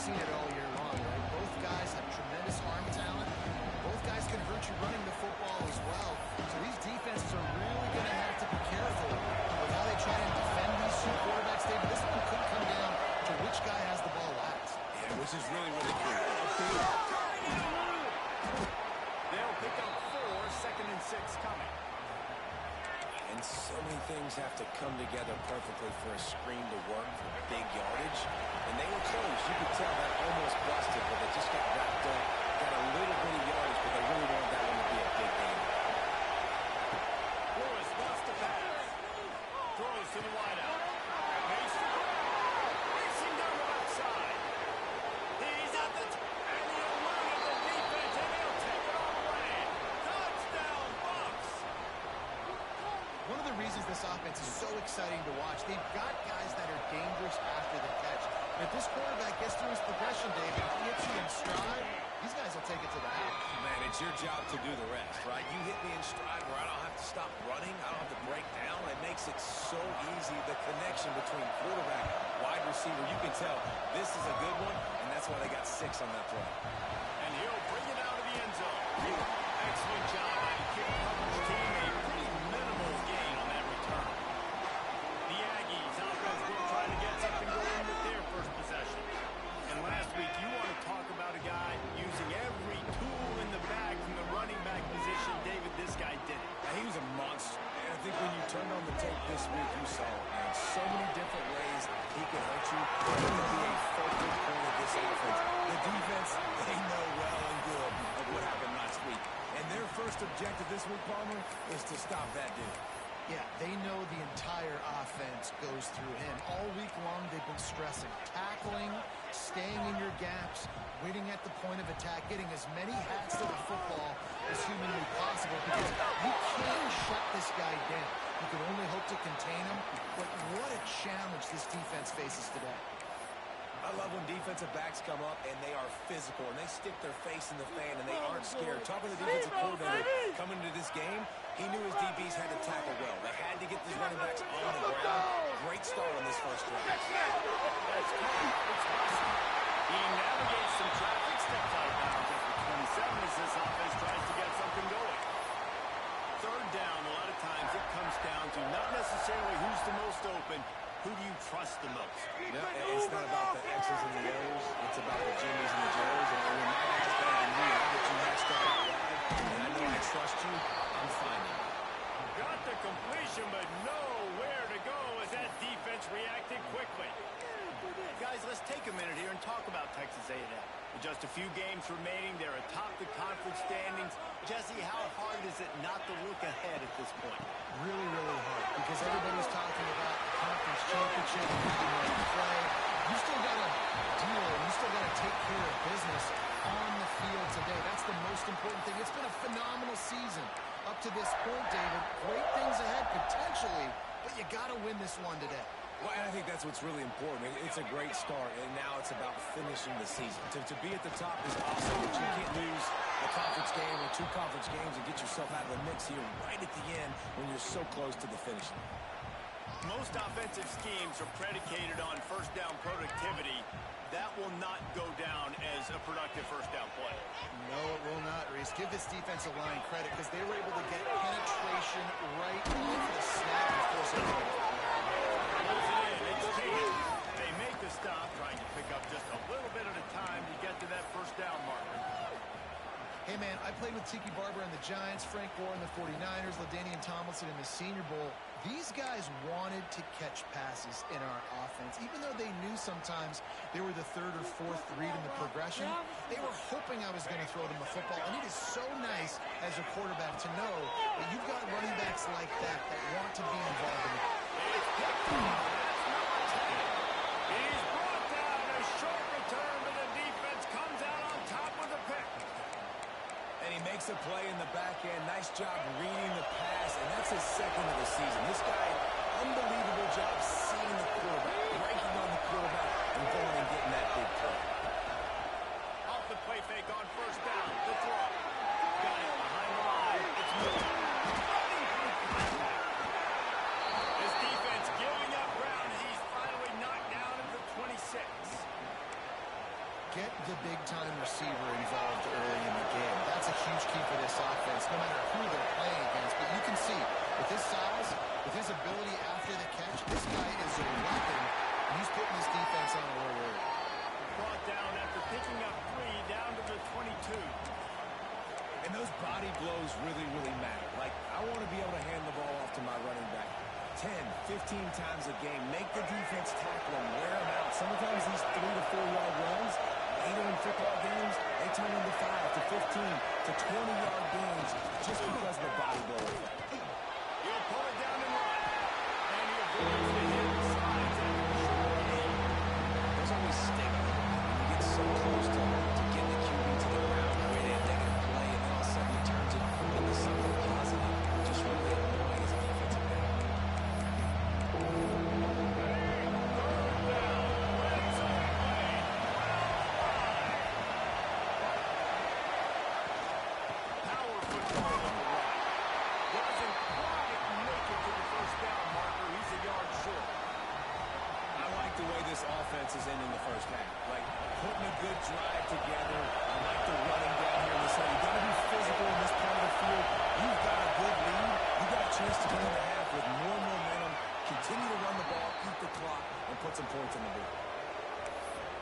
seen it all year long, right? Both guys have tremendous arm talent. Both guys can hurt you running the football as well. So these defenses are really going to have to be careful with how they try and defend these two quarterbacks. David, this one could come down to which guy has the ball last. Yeah, which is really, really cool. They'll pick up 4, 2nd and 6 coming. And so many things have to come together perfectly for a screen to work for big yardage. And they were close. You could tell that almost busted, but they just got wrapped up. Got a little bit of yardage, but they really wanted that one to be a big game. Lewis wants to pass. Throws to the wideout. Mason. Racing down the left side. He's at the and he eluded the defense, and he'll take it all away. Touchdown, Bucks. One of the reasons this offense is so exciting to watch, they've got guys that are dangerous after the catch. And if this quarterback gets through his progression, David, if he hits you in stride, these guys will take it to the house. Man, it's your job to do the rest, right? You hit me in stride where I don't have to stop running. I don't have to break down. It makes it so easy. The connection between quarterback, wide receiver, you can tell this is a good one, and that's why they got 6 on that play. And he'll bring it out of the end zone. Excellent job by the kick coverage team. A pretty minimal gain on that return. The Aggies offense will try to get something going with their first possession. And last week, you want to talk about a guy using every tool in the bag from the running back position. David, this guy did it. He was a monster. And I think when you turned on the tape this week, you saw it, man. So many different ways he could hurt you. He could be a focal point of this offense. The defense, they know well and good of what happened last week. And their first objective this week, Palmer, is to stop that dude. Yeah, they know the entire offense goes through him. All week long, they've been stressing. Tackling, staying in your gaps, waiting at the point of attack, getting as many hats to the football as humanly possible because you can't shut this guy down. You can only hope to contain him, but what a challenge this defense faces today. I love when defensive backs come up and they are physical and they stick their face in the fan and they aren't scared. Talking to the defensive coordinator coming into this game, he knew his DBs had to tackle well. They had to get these running backs on the ground. Great start on this first drive. That's caught. It's Russell. He navigates some traffic, steps out of bounds at the 27 as this offense tries to get something going. Third down, a lot of times it comes down to not necessarily who's the most open, who do you trust the most? No, it's not about the X's and the O's. It's about the Jimmys and the Joes. And when my guy's better than you, I get you matched up out wide, and I know I trust you, I'm finding it. Got the completion, but nowhere to go as that defense reacted quickly. Guys, let's take a minute here and talk about Texas A&M. With just a few games remaining, they're atop the conference standings. Jesse, how hard is it not to look ahead at this point? Really, really hard because everybody's talking about the conference championship and how you want to play. You still got to deal and you still got to take care of business on the field today. That's the most important thing. It's been a phenomenal season up to this point, David. Great things ahead potentially, but you got to win this one today. Well, and I think that's what's really important. It's a great start, and now it's about finishing the season. To be at the top is awesome, but you can't lose a conference game or 2 conference games and get yourself out of the mix here right at the end when you're so close to the finish line. Most offensive schemes are predicated on first down productivity. That will not go down as a productive first down play. No, it will not, Reese. Give this defensive line credit because they were able to get penetration right off the snap and force it away. They make the stop, trying to pick up just a little bit at a time to get to that first down marker. Hey, man, I played with Tiki Barber and the Giants, Frank Gore and the 49ers, LaDainian Tomlinson in the Senior Bowl. These guys wanted to catch passes in our offense. Even though they knew sometimes they were the 3rd or 4th read in the progression, they were hoping I was going to throw them a football. And it is so nice as a quarterback to know that you've got running backs like that that want to be involved in it. He's brought down a short return, but the defense comes out on top with a pick. And he makes a play in the back end. Nice job reading the pass, and that's his 2nd of the season. This guy, unbelievable job seeing the quarterback, breaking on the quarterback, and going and getting that big play. Off the play fake on first down. The throw. Got it behind the line. It's Miller. His defense giving up ground. He's finally knocked down at the 26. big-time receiver involved early in the game. That's a huge key for this offense, no matter who they're playing against. But you can see, with his size, with his ability after the catch, this guy is a weapon, and he's putting this defense on a little worry. Brought down after picking up 3 down to the 22. And those body blows really, really matter. Like, I want to be able to hand the ball off to my running back 10, 15 times a game. Make the defense tackle him, wear him out. Sometimes these 3 to 4 yard runs, later in football games, they turn into 5 to 15 to 20-yard games just because of the body blow effect. He'll pull it down and run. And he avoids the hit and slides after the short gain. There's always sting when you get so close to getting the QB to the ground, creating a negative play, and then all of a sudden he turns it into something positive. Just really annoying as a defensive back. Power football on the run. Doesn't quite make it to the first down marker. He's a yard short. I like the way this offense is ending the first half. Like, putting a good drive together. I like the running down here in the center. You've got to be physical in this part of the field. You've got a good lead. You've got a chance to go in the half with more momentum. Continue to run the ball, eat the clock, and put some points on the board.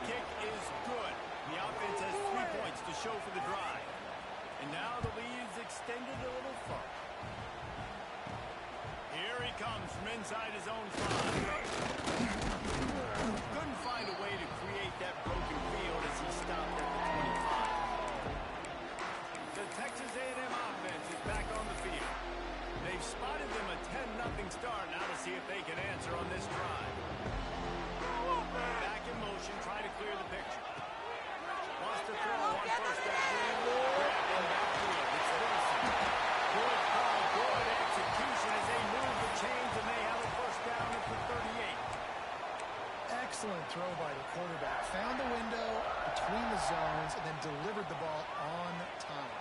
Kick is good. The offense has 3 points to show for the drive. And now the lead's extended a little further. Here he comes from inside his own 5. Couldn't find a way to create that broken field as he stopped at the 25. The Texas A&M offense is back on the field. They've spotted them a 10-0 start. Now to see if they can answer on this drive. Back in motion, try to clear the picture. Wants to throw on first down. Grabbed in backfield. It's Wilson. Good call, good execution as they move the chains, and they have a first down at the 38. Excellent throw by the quarterback. Found the window between the zones and then delivered the ball on time.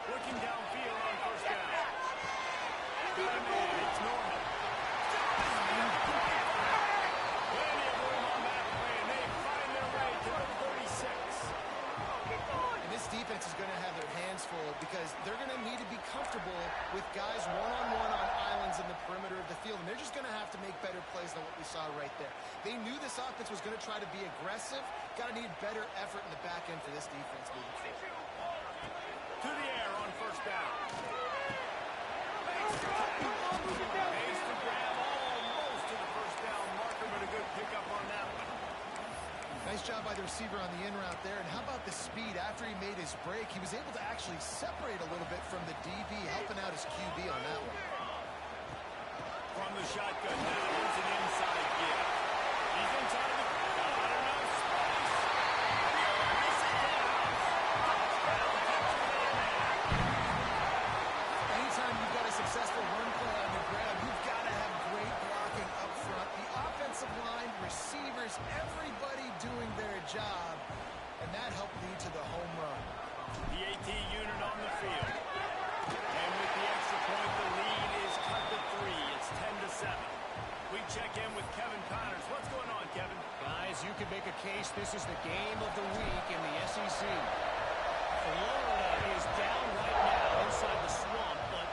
Looking downfield on first down. Got a man. It's Norman. Plenty of room on that play, and they find their way to the 36. And this defense is going to have their hands full because they're going to need to be comfortable with guys one-on-one on islands in the perimeter of the field. And they're just going to have to make better plays than what we saw right there. They knew this offense was going to try to be aggressive. Got to need better effort in the back end for this defense moving forward. To the air on first down. Makes the grab almost to the first down marker, but a good pickup on that one. Nice job by the receiver on the in route there. And how about the speed? After he made his break, he was able to actually separate a little bit from the DB, helping out his QB on that one. From the shotgun now, here's an inside give. He's inside of the not enough space. Anytime you've got a successful run play on the ground, you've got to have great blocking up front. The offensive line, receivers, everybody doing their job, and that helped lead to the home run. The AT unit on the field. And with the extra point, the lead is cut to 3. It's 10-7. We check in with Kevin Connors. What's going on, Kevin? Guys, you could make a case this is the game of the week in the SEC. Florida is down right now inside the swamp, but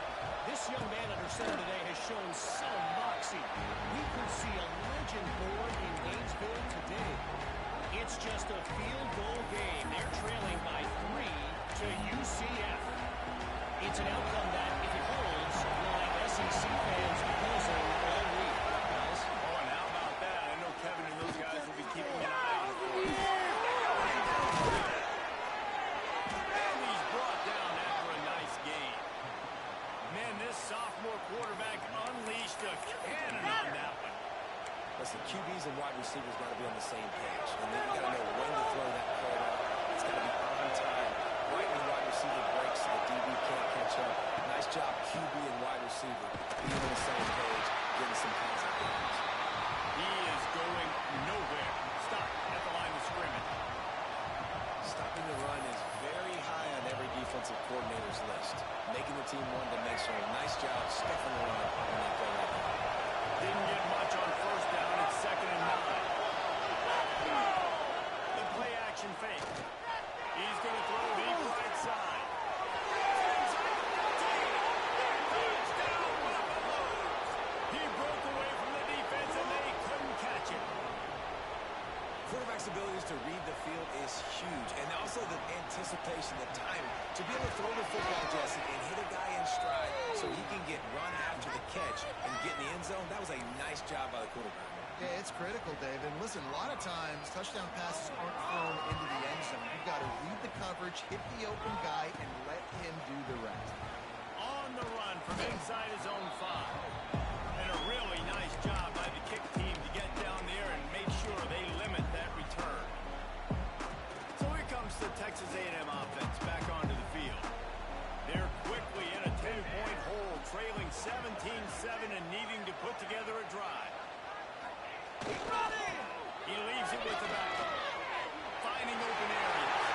this young man under center today has shown some moxie. We could see a legend born in Gainesville today. It's just a field goal game. They're trailing by 3 to UCF. It's an outcome that, if it holds, will have SEC fans buzzing all week. Guys. Oh, and how about that? I know Kevin and those guys will be keeping an eye on it for us. And he's brought down after a nice game. Man, this sophomore quarterback unleashed a cannon on that one. Listen, QBs and wide receivers got to be on the same page. And then you got to know when to throw that ball out. It's got to be on time. Right when wide receiver breaks so the DB can't catch up. Nice job, QB and wide receiver being on the same page, getting some positive games. He is going nowhere. Stop at the line of scrimmage. Stopping the run is very high on every defensive coordinator's list. Making the team one-dimensional. Nice job stuffing the flexibility to read the field is huge. And also the anticipation, the time to be able to throw the football, Jesse, and hit a guy in stride so he can get run after the catch and get in the end zone. That was a nice job by the quarterback. Yeah, it's critical, Dave. And listen, a lot of times touchdown passes aren't thrown into the end zone. You've got to read the coverage, hit the open guy, and let him do the rest. On the run from inside his own 5. And a really nice job by the kick team to get down there and make sure they limit that return. So here comes the Texas A&M offense back onto the field. They're quickly in a 10-point hole, trailing 17-7 and needing to put together a drive. He leaves it with the back. Finding open areas.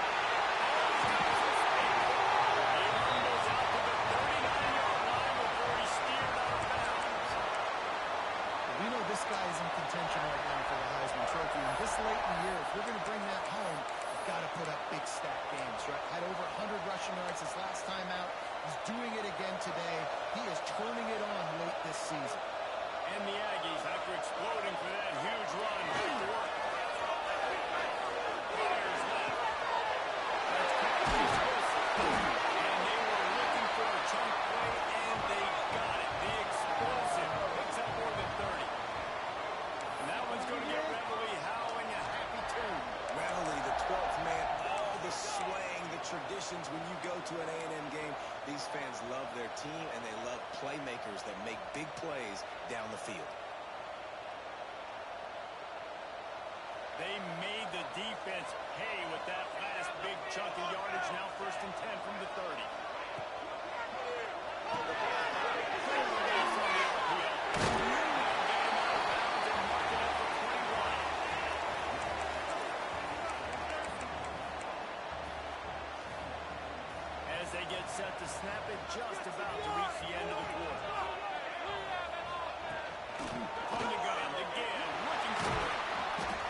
He rumbles out to the 39-yard line before he's steered out of bounds. We know this guy is in contention right now for the Heisman Trophy. And this late in the year, if we're going to bring that home, you've got to put up big stat games, right? Had over 100 rushing yards his last time out. He's doing it again today. He is turning it on late this season. And the Aggies, after exploding for that huge run, back to work. Fires left. That's Captain Swiss. And they were looking for a chunk play, and they got it. The explosive picks up more than 30. And that one's going to get Reveille howling a happy tune. Reveille, the 12th man, all the swaying, the traditions when you go to an A&M game. These fans love their team, and they love playmakers that make big plays down the field. They made the defense pay with that last big chunk of yardage. Now 1st and 10 from the 30. As they get set to snap it, just about to reach the end of the quarter. From the gun, again, looking for it.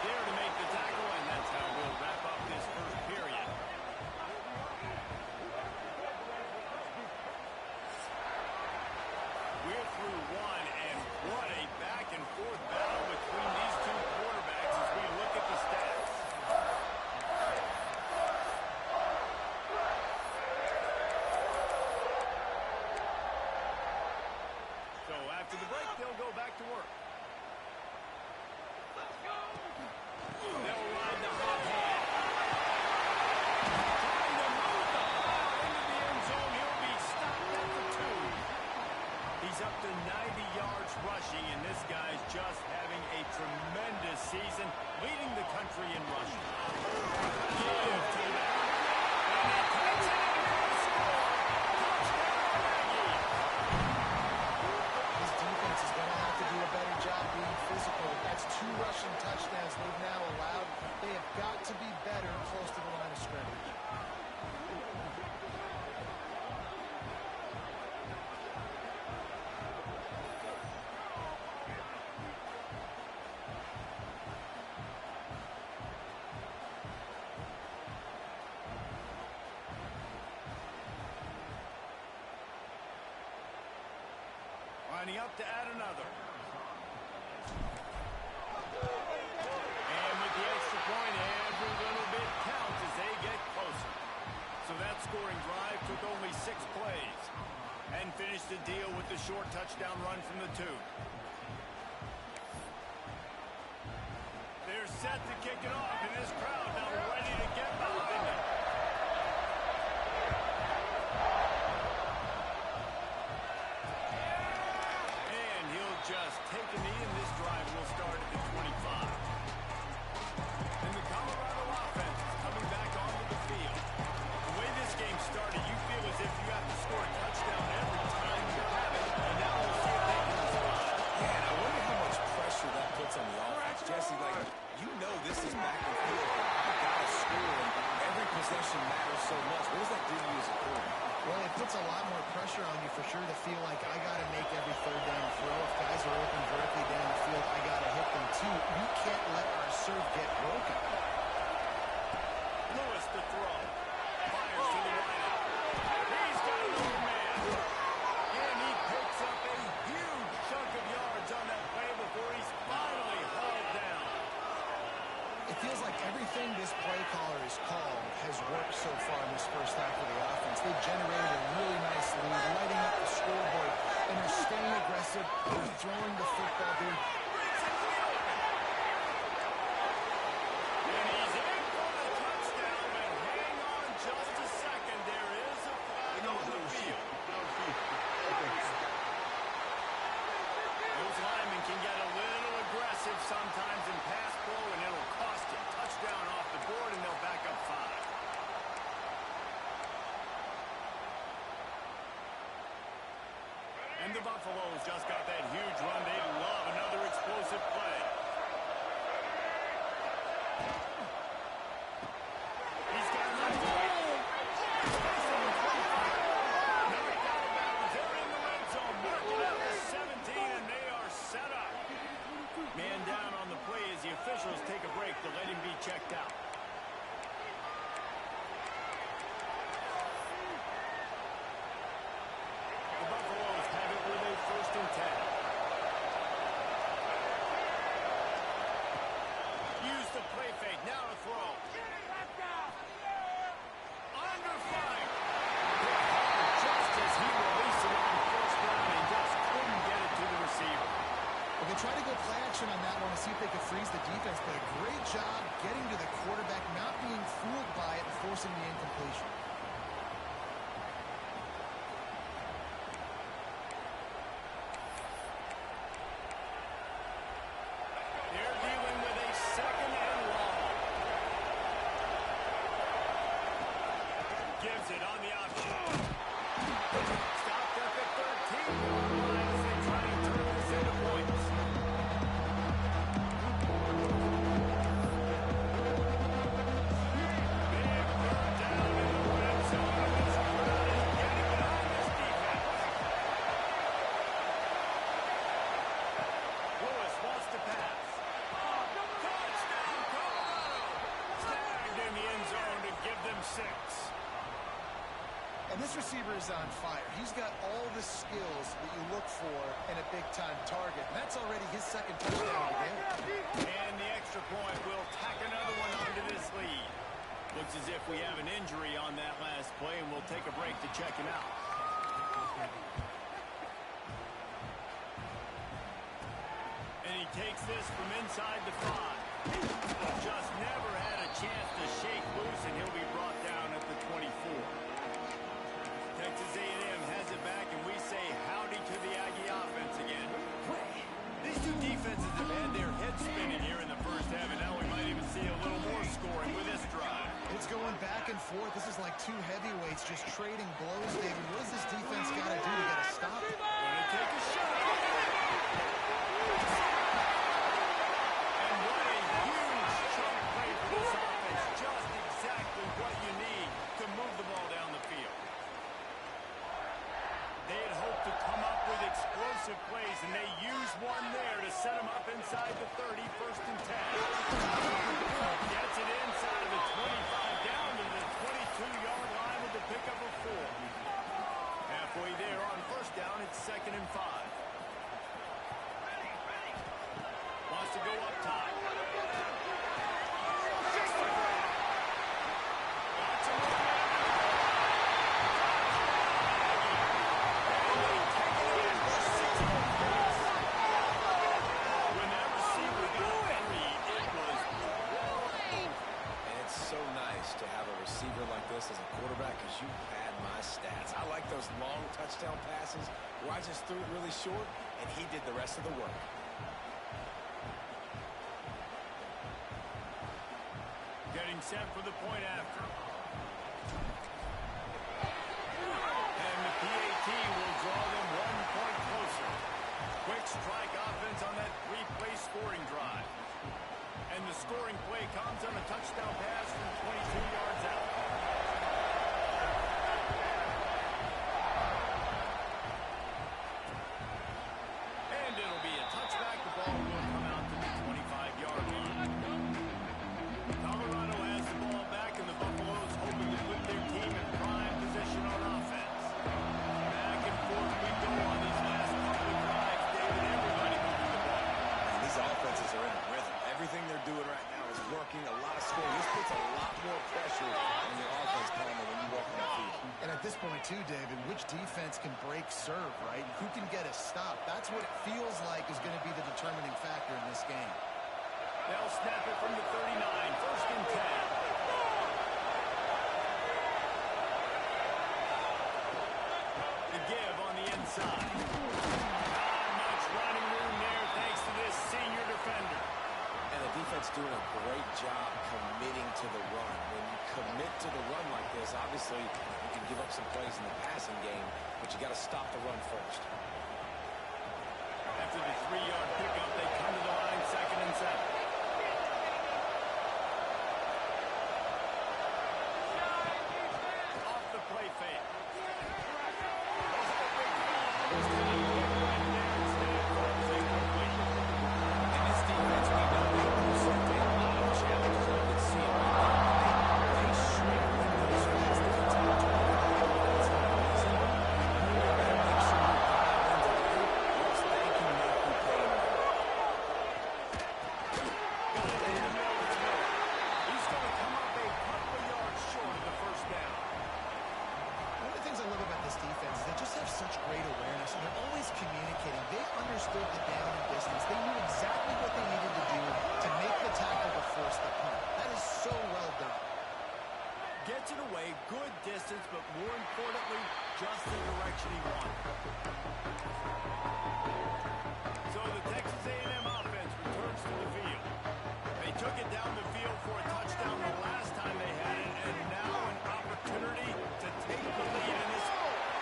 There to make the tackle, and that's how we'll wrap up this first period. We're through one, and what a back-and-forth battle between these two quarterbacks as we look at the stats. So after the break, they'll go back to work. They'll ride the hot hand. Trying to move the ball into the end zone. He'll be stopped at the 2. He's up to 90 yards rushing, and this guy's just having a tremendous season, leading the country in rushing. Give to that. And he takes it in for the score. Touchdown, Aggie. His defense is going to have to do a better job being physical. That's 2 rushing touchdowns they've now allowed. They have got to be better close to the line of scrimmage. Lining up to add another. And with the extra point, every little bit counts as they get closer. So that scoring drive took only 6 plays and finished the deal with the short touchdown run from the 2. They're set to kick it off, and this crowd now ready to get behind them. Just take a knee, and this drive will start at the 25. And the Colorado offense is coming back onto the field. The way this game started, you feel as if you have to score a touchdown every time you have it, and now we'll see if they can respond. Yeah, and I wonder how much pressure that puts on the offense. Jesse, like, you know this is back and forth, but I've got to score, and every possession matters so much. What does that do to you as a quarterback? Well, it puts a lot more pressure on you for sure to feel like I got to make every 3rd down throw. If guys are open directly down the field, I got to hit them too. We can't let our serve get broken. Lewis to throw. Fires to the right. He's got an open man. And he picks up a huge chunk of yards on that play before he's finally hauled down. It feels like Everything this play caller has called has worked so far in this first half of the offense. They've generated a really nice lead, lighting up the scoreboard, and they're staying aggressive. They're throwing the football, dude. And he's in for the touchdown, but hang on just a second. There is a flag on the field. Those linemen can get a little aggressive sometimes in pass pro, and it'll cost you. Touchdown off the board, and they'll back up 5. And the Buffaloes just got that huge run. They love another explosive play. He's got enough to win. Knocked out of bounds. They're in the red zone. Marking out the 17, and they are set up. Man down on the play as the officials take a break to let him be checked out. The Buffaloes have it with a 1st and 10. Use the play fake. Now to throw. Under fire. Just as he released it on 1st down, and just couldn't get it to the receiver. Well, they tried to go play action on that one to see if they could freeze the defense, but a great job getting to the quarterback, not being fooled by it, and forcing the incompletion. They're dealing with a 2nd and long. Gives it on the option. Stopped up at 13-yard line as they try to turn this into points. Big third down in the red zone, and this crowd is getting behind this defense. Lewis wants to pass. Touchdown, Colorado! Snagged in the end zone to give them 6. And this receiver is on fire. He's got all the skills that you look for in a big-time target. And that's already his 2nd touchdown of the game. And the extra point will tack another one onto this lead. Looks as if we have an injury on that last play, and we'll take a break to check him out. And he takes this from inside the 5. Just never had a chance to shake loose, and he'll be brought down at the 24. Texas A&M has it back, and we say howdy to the Aggie offense again. These two defenses have had their heads spinning here in the first half, and now we might even see a little more scoring with this drive. It's going back and forth. This is like two heavyweights just trading blows, David. What does this defense got to do to get a stop? Gonna take a shot. And what a huge chunk play for this offense. Just exactly what you need to move the ball down the field. They had hoped to come up with explosive plays, and they used one there to set them up inside the 30, 1st and 10. Gets it inside the 25, down to the 22-yard line with the pickup of 4. Halfway there on 1st down, it's 2nd and 5. Wants to go up top. Lots of room. When that receiver got 3, it was And it's so nice to have a receiver like this as a quarterback because you pad my stats. I like those long touchdown passes where I just threw it really short and he did the rest of the work. getting set for the point after. And the PAT will draw them 1 point closer. Quick strike offense on that 3-play scoring drive. And the scoring play comes on a touchdown pass from 22 yards out. And it'll be a touchback. The ball will come out to the 25-yard line. Colorado has the ball back, and the Buffaloes hoping to put their team in prime position on offense. Back and forth we go on these last couple of drives. David, everybody moving the ball. And these offenses are in a rhythm. Everything they're doing right now is working. A lot of scoring defense can break serve, right? Who can get a stop? That's what it feels like is going to be the determining factor in this game. They'll snap it from the 39. First and 10. The give on the inside. Not much running room there thanks to this senior defender. And the defense doing a great job committing to the run. When you commit to the run like this, obviously you can give up some plays in the passing game, but you got to stop the run first. After the 3-yard pickup, they come to the line, 2nd and 7. Off the play fake. In this defense, we know they present a lot of challenges. You can see it right there. They shrink windows fast. They can top 25. It's not easy. You got to make sure you dial into them, or else they can make you pay more. He's going to come up a couple of yards short of the first down. One of the things I love about this defense is they just have such great awareness, and they're always communicating. They understood the down and distance. They knew exactly what they needed to do to make the tackle to force the punt. That is so well done. Gets it away, good distance, but more importantly, just the direction he wanted. So the Texas A&M offense returns to the field. They took it down the field for a touchdown the last time they had it, and now an opportunity to take the lead in this.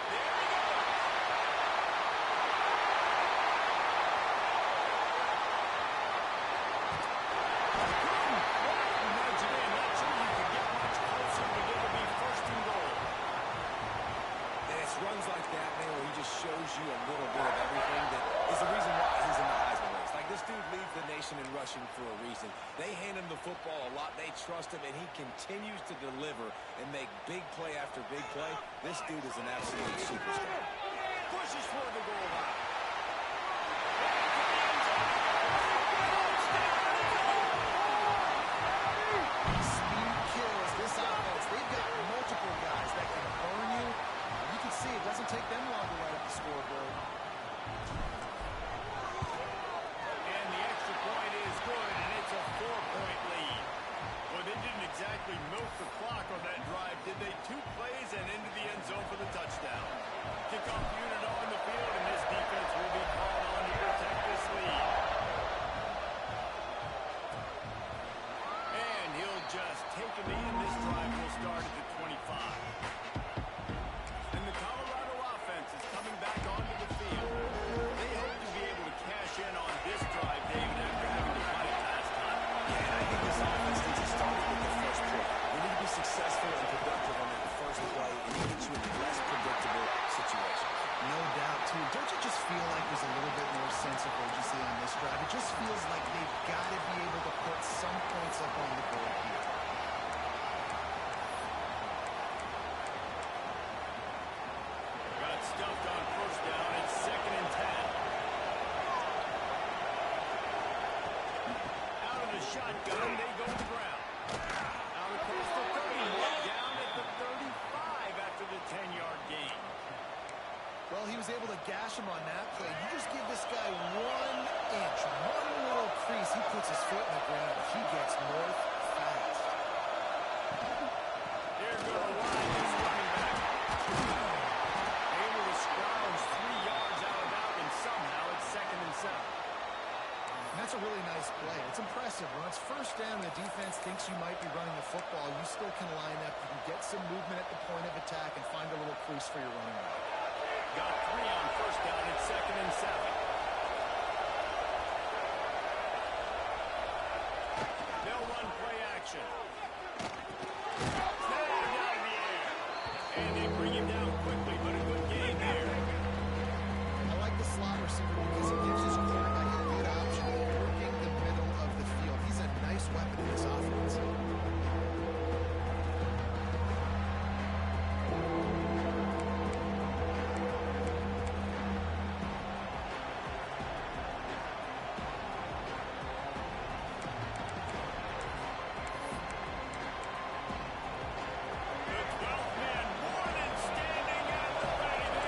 There we go. Nudge it in. Not sure you can get much closer, but it'll be 1st and goal. And it's runs like that, man, where he just shows you a little bit of everything that is the reason why he's in the Heisman race. Like, this dude leads the nation in rushing for a reason. They hand him the football a lot. They trust him, and he continues to deliver and make big play after big play. This dude is an absolute superstar. Pushes toward the goal line. Speed kills this offense. They've got multiple guys that can burn you. You can see it doesn't take them long to light up the scoreboard. And the extra point is good, and it's a 4-point lead. Well, they didn't exactly milk the clock on that drive, did they? 2 plays and into the end zone for the touchdown. Kickoff unit on the field, and this defense will be called on to protect this lead. And he'll just take a knee, and this drive will start at the 25. And the Colorado offense is coming back onto the field. They hope to be able to cash in on this drive, David, after having to fight it last time. Yeah, and I think this offense needs to start with the first play. We need to be successful and productive on that first play, and it gets you in less predictable situations. No doubt, too. Don't you just feel like there's a little bit more sense of urgency on this drive? It just feels like they've got to be able to put some points up on the board here. Got stuffed on first down. It's 2nd and 10. Out of the shotgun, they go to the ground. Out across the 30, down at the 35 after the 10-yard gain. Well, he was able to gash him on that play. You just give this guy 1 inch, one little crease, he puts his foot in the ground. He gets north fast. Here goes the line, this running back. Able to scrounge 3 yards out of that one somehow. It's 2nd and 7. And that's a really nice play. It's impressive. When it's first down and the defense thinks you might be running the football, you still can line up. You can get some movement at the point of attack and find a little crease for your running back. Got 3 on first down. It's 2nd and 7. They'll run play action. Snap it out of the air. And they bring him down quickly, but a good gain there. I like the slot receiver because he gives his quarterback a good option of working the middle of the field. He's a nice weapon in this offense. The 12th man, one and standing at the ready.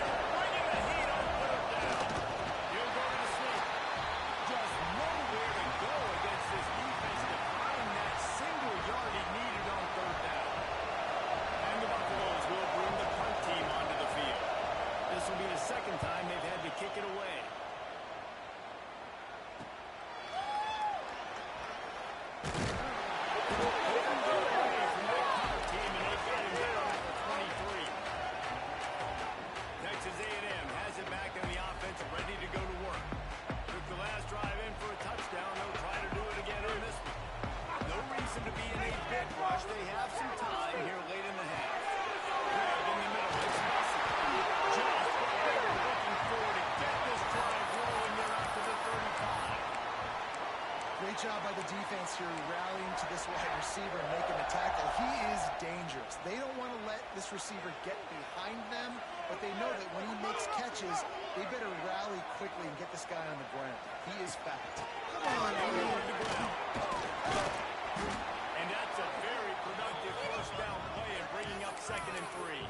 Great job by the defense here, rallying to this wide receiver and making a tackle. He is dangerous. They don't want to let this receiver get behind them, but they know that when he makes catches, they better rally quickly and get this guy on the ground. He is fast. Come on, and that's a very productive first down play and bringing up 2nd and 3.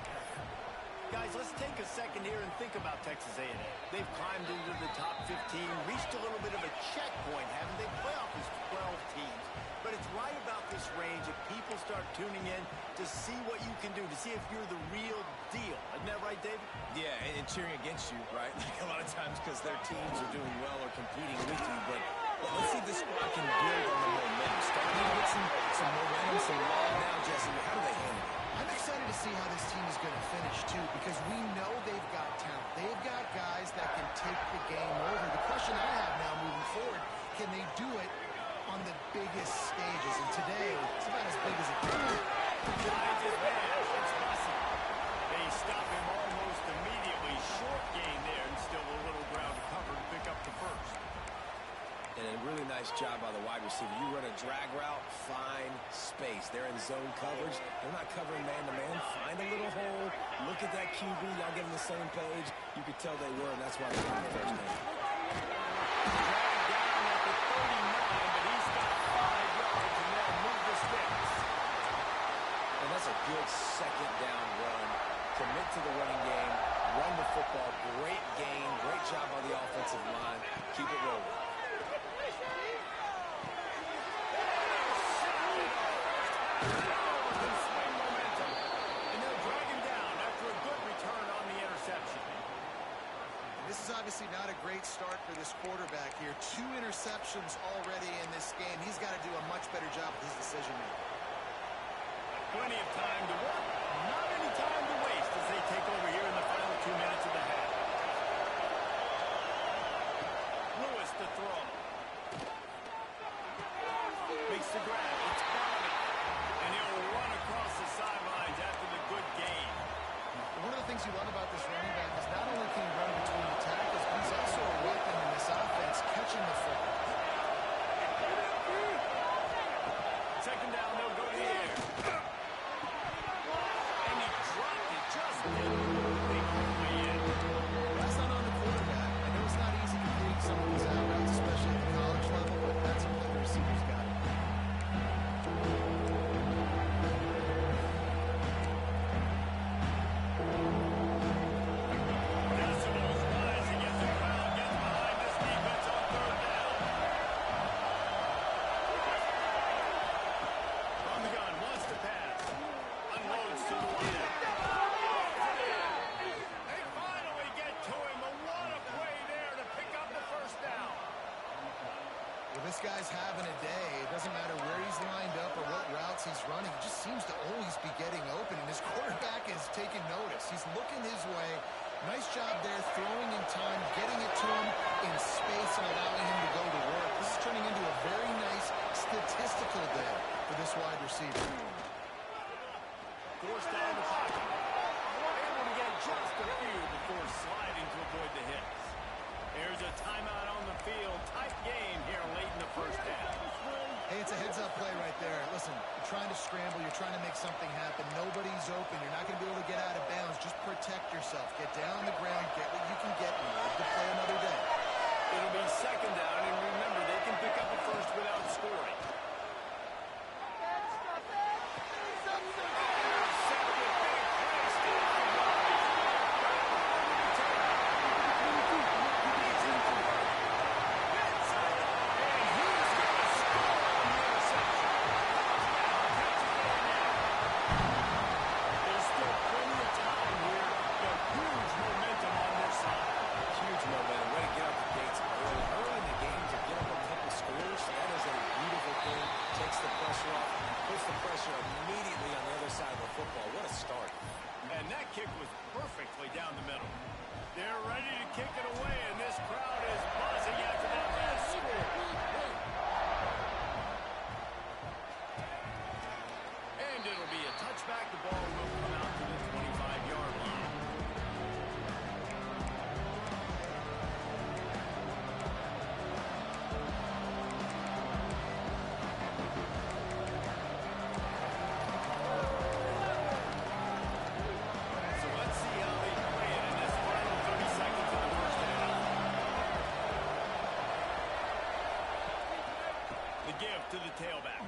Guys, let's take a second here and think about Texas A&M. They've climbed into the top 15, reached a little bit of a checkpoint, haven't they? Playoff is 12 teams. But it's right about this range if people start tuning in to see what you can do, to see if you're the real deal. Isn't that right, David? Yeah, and cheering against you, right? Like a lot of times because their teams are doing well or competing with you. But let's see if this squad can build on the momentum. Starting to get some momentum, some love now, Jesse. How do they handle it? I'm excited to see how this team is going to finish, too, because we know they've got talent. They've got guys that can take the game over. The question I have now moving forward, can they do it on the biggest stages? And today, it's about as big as it can be. Finds his man. It's Bussey. They stop him almost immediately. Short gain there and still a little ground to cover to pick up the first. And a really nice job by the wide receiver. You run a drag route, find space. They're in zone coverage. They're not covering man-to-man. Find a little hole. Look at that QB. Y'all get on the same page. You could tell they were, and that's why they got the first down. Dragged down at the 39, but he's got 5 yards, and they'll move the sticks. And that's a good second down run. Commit to the running game. Run the football. Great game. Great job by the offensive line. Keep it rolling. This is obviously not a great start for this quarterback here. 2 interceptions already in this game. He's got to do a much better job with his decision-making. Plenty of time to work. Not any time to waste as they take over here in the final 2 minutes of the half. Lewis to throw. Makes the grab. It's Barber. And he'll run across the sidelines after the good gain. One of the things you love about this running back is not only can he run between the tackles, but he's also a weapon in this offense, catching the football. 2nd down, they'll go to the air. And he dropped it, just didn't make the way in. That's not on the quarterback. I know it's not easy completing some of these out routes, especially at the college level, but that's something the receivers got. Decibels rising as the crowd gets behind this defense on 3rd down. From the gun, wants to pass. Unloads to the line. They finally get to him. And what a play there to pick up the first down. Well, this guy's having a day. It doesn't matter where he's lined up or what routes he's running. He just seems to always be getting open, and his quarterback is taking notice. He's looking his way. Nice job there, throwing in time, getting it to him in space and allowing him to go to work. This is turning into a very nice statistical day for this wide receiver. Forced down the pocket. Able to get just a few before sliding to avoid the hits. There's a timeout on the field. Tight game here late in the first half. Hey, it's a heads-up play right there. Listen, you're trying to scramble. You're trying to make something happen. Nobody's open. You're not going to be able to get out of bounds. Just protect yourself. Get down on the ground. Get what you can get and live to play another day. It'll be 2nd down, and remember, they can pick up a first without scoring. There's still plenty of time here, but huge momentum The give to the tailback.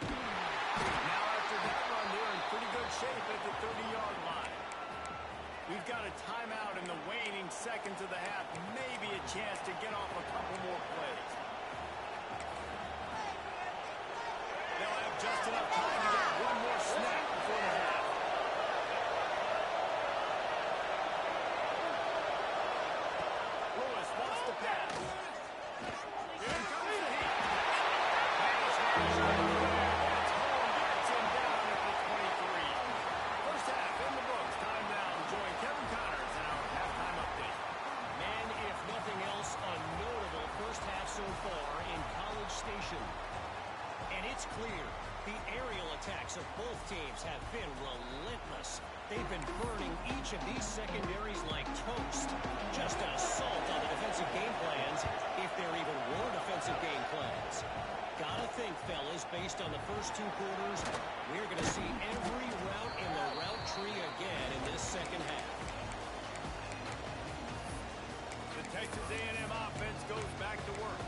Now after that run, they're in pretty good shape at the 30-yard line. We've got a timeout in the waning seconds of the half. Maybe a chance to get off a couple more plays. They'll have just enough time to get one more snap before the half. Lewis wants to pass. Here comes the heat. Pass rush out of the way. It's home. Gets him down at the 23. First half in the books. Time now to join Kevin Connors in our halftime update. Man, if nothing else, a notable first half so far in College Station. And it's clear, the aerial attacks of both teams have been relentless. They've been burning each of these secondaries like toast. Just an assault on the defensive game plans, if there even were defensive game plans. Gotta think, fellas, based on the first two quarters, we're going to see every route in the route tree again in this second half. The Texas A&M offense goes back to work.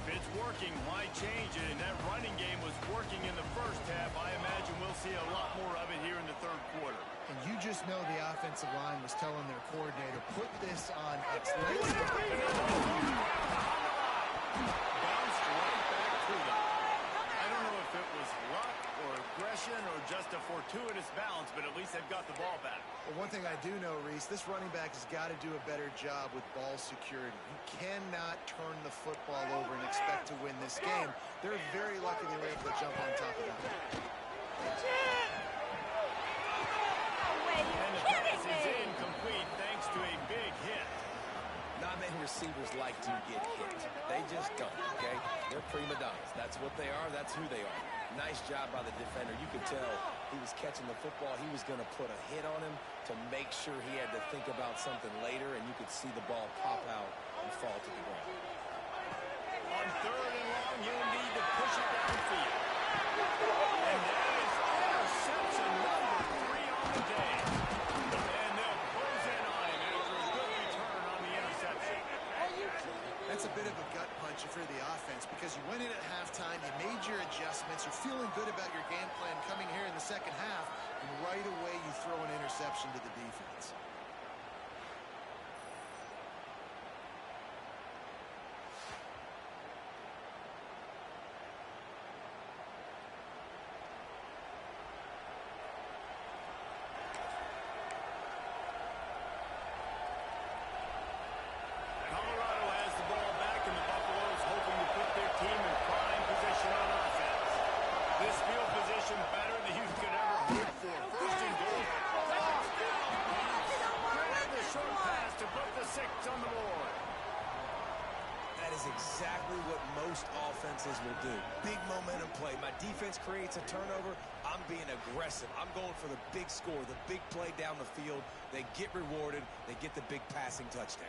If it's working, why change it? And that running game was working in the first half. I imagine we'll see a lot more of it here in the third quarter. And you just know the offensive line was telling their coordinator, put this on X. Let's Bounced right back to them. I don't know if it was luck or aggression or just a fortuitous balance, but at least they've got the ball back. Well, one thing I do know, Reese, this running back has got to do a better job with ball security. You cannot turn the football over and expect to win this game. They're very lucky they were able to jump on top of that. And the pass is incomplete thanks to a big hit. Not many receivers like to get hit. They just don't, okay? They're prima donnas. That's what they are. That's who they are. Nice job by the defender. You could tell he was catching the football. He was going to put a hit on him to make sure he had to think about something later, and you could see the ball pop out and fall to the ground. On third and long, you'll need to push it downfield. And that is interception number 3 on the day. And they'll close in on him after a good return on the interception. That's a bit of a gut punch for the offense because you went in at halftime, you made your adjustments, you're feeling good about your game plan coming here in the second half, and right away you throw an interception to the defense. Colorado has the ball back, and the Buffaloes hoping to put their team in prime position on offense. This field position better than you could ever hope for. First and goal. Touchdown! Grab the short pass to put the 6 on the board. That is exactly what most offenses will do. Big momentum play. My defense creates a turnover. I'm being aggressive. I'm going for the big score, the big play down the field. They get rewarded. They get the big passing touchdown.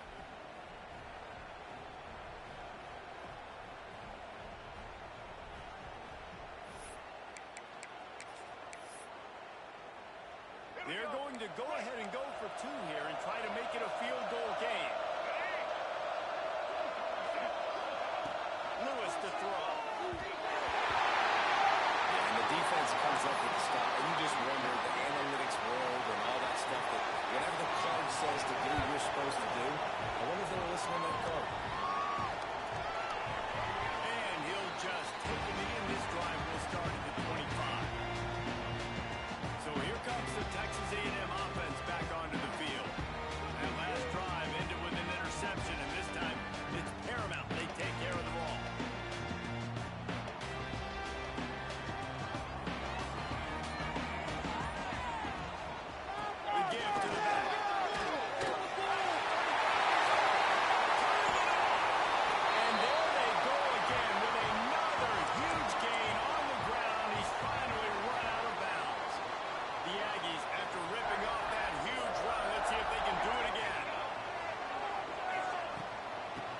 They're going to go ahead and go for 2 here and try to make it a field goal game. Lewis to throw. And the defense comes up with the stop, and you just wonder, the analytics world and all that stuff, that whatever the card says to do, you're supposed to do. I wonder if they were listening to that card. And he'll just take it in. This drive will start at the 25. So here comes the Texas A&M offense back onto the field. That last drive ended with an interception, and this time it's paramount they take care of the ball. The give to the back. And there they go again with another huge gain on the ground. He's finally run out of bounds. The Aggies, after ripping off that huge run, let's see if they can do it again.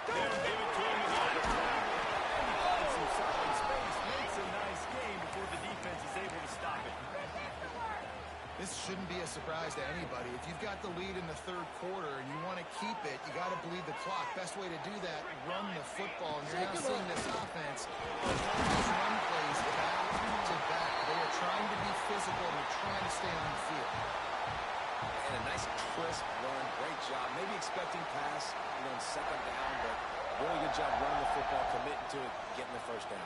They'll give it to him again. He finds some solid space, makes a nice gain before the defense is able to stop it. This shouldn't be a surprise to anybody. If you've got the lead in the third quarter and you want to keep it, you got to bleed the clock. Best way to do that, run the football. And you're now seeing this offense defense are calling these run plays back to back. They are trying to be physical. They're trying to stay on the field. And a nice crisp run. Great job. Maybe expecting pass, on second down, but really good job running the football, committing to it, getting the first down.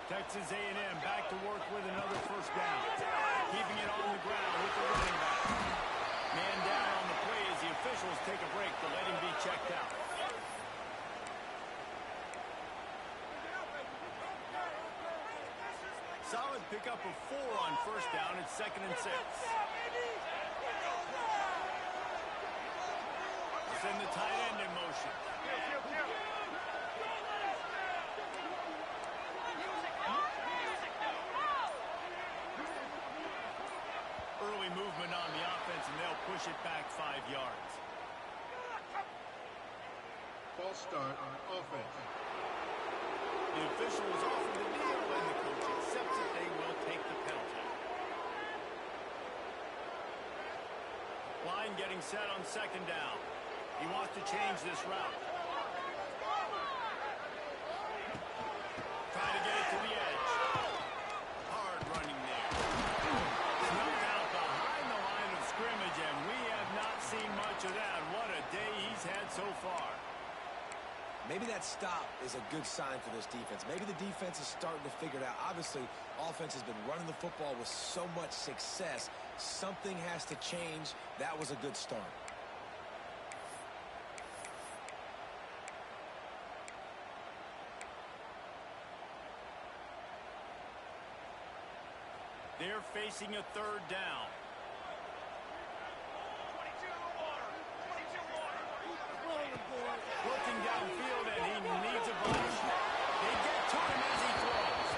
Texas A&M back to work with another first down. Keeping it on the ground with the running back. Man down on the play as the officials take a break to let him be checked out. Solid pickup of 4 on first down. It's 2nd and 6. Send the tight end in motion. Early movement on the offense, and they'll push it back 5 yards. False start on offense. The officials offer the deal, and the coach accepts it. They will take the penalty. Line getting set on 2nd down. He wants to change this route. Try to get it to the edge. Hard running there. Snuffed out behind the line of scrimmage, and we have not seen much of that. What a day he's had so far. Maybe that stop is a good sign for this defense. Maybe the defense is starting to figure it out. Obviously, offense has been running the football with so much success. Something has to change. That was a good start. They're facing a 3rd down. Looking downfield, and he needs a bunch. They get to him as he throws.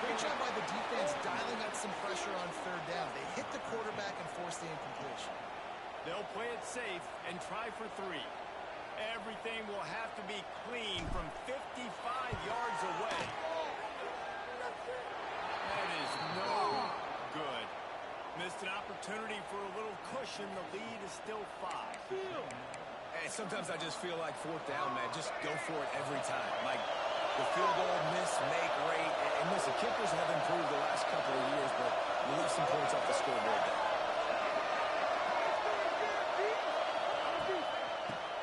Great job by the defense dialing up some pressure on 3rd down. They hit the quarterback and force the incompletion. They'll play it safe and try for 3. Everything will have to be clean from 55 yards away. That is no good. Missed an opportunity for a little cushion. The lead is still 5. Hey, sometimes I just feel like 4th down, man. Just go for it every time. Like the field goal, miss, make, rate. And listen, kickers have improved the last couple of years, but you leave some points off the scoreboard there.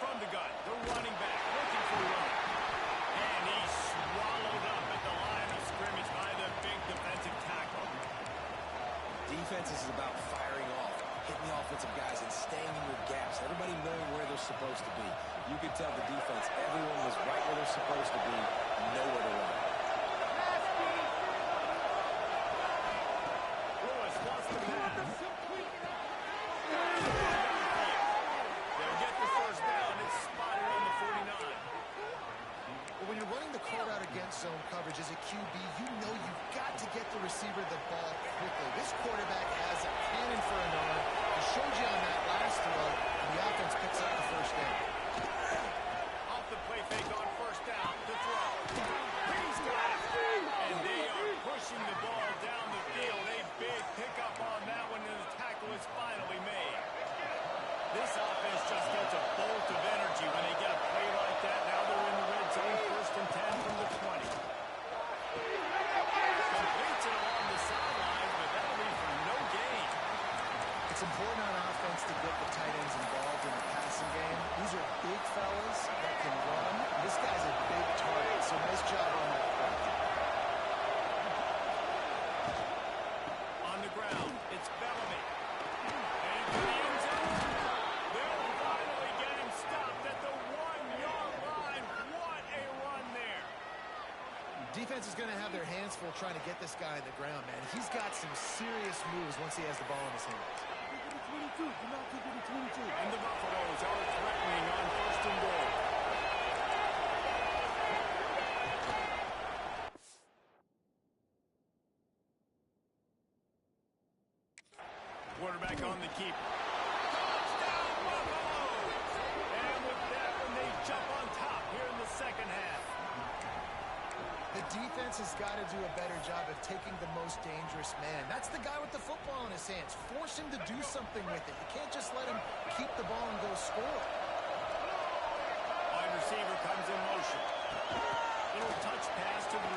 From the gun, the running back looking for one. And he's swallowed up at the line of scrimmage by the big defensive tackle. Defense is about firing off, hitting the offensive guys and staying in your gaps. Everybody knowing where they're supposed to be. You could tell the defense, everyone was right where they're supposed to be, nowhere to run. Lewis wants the pass. They'll get the first down. It's spotted on the 49. Well, when you're running the call out against zone coverage as a QB, you know you've got to get the receiver the ball quickly. This quarterback has a cannon for an arm. He showed you on that last throw, and the offense picks up the first down. Off the play fake on first down to throw. He's got it. And they are pushing the ball down the field. A big pickup on that one, and the tackle is finally made. This offense just gets a bolt of energy when they get a play like that. Now they're in the red zone, 1st and 10 from the 20. Completes it along the sidelines, but that'll be for no gain. It's important on offense to get the tight ends involved in the passing game. These are big fellas that can run. This guy's a big target, so nice job on that play. On the ground, it's Bellamy. And to the end zone. They'll finally get him stopped at the 1-yard line. What a run there. Defense is going to have their hands full trying to get this guy on the ground, man. He's got some serious moves once he has the ball in his hands. And the Buffaloes are threatening on 1st and goal. Quarterback on the keeper. Touchdown, Buffaloes! And with that one, they jump on top here in the 2nd half. The defense has got to do a better job of taking the most dangerous man. That's the guy with the football in his hands. Force him to do something with it. You can't just let him keep the ball and go score. Wide receiver comes in motion. Little touch pass to the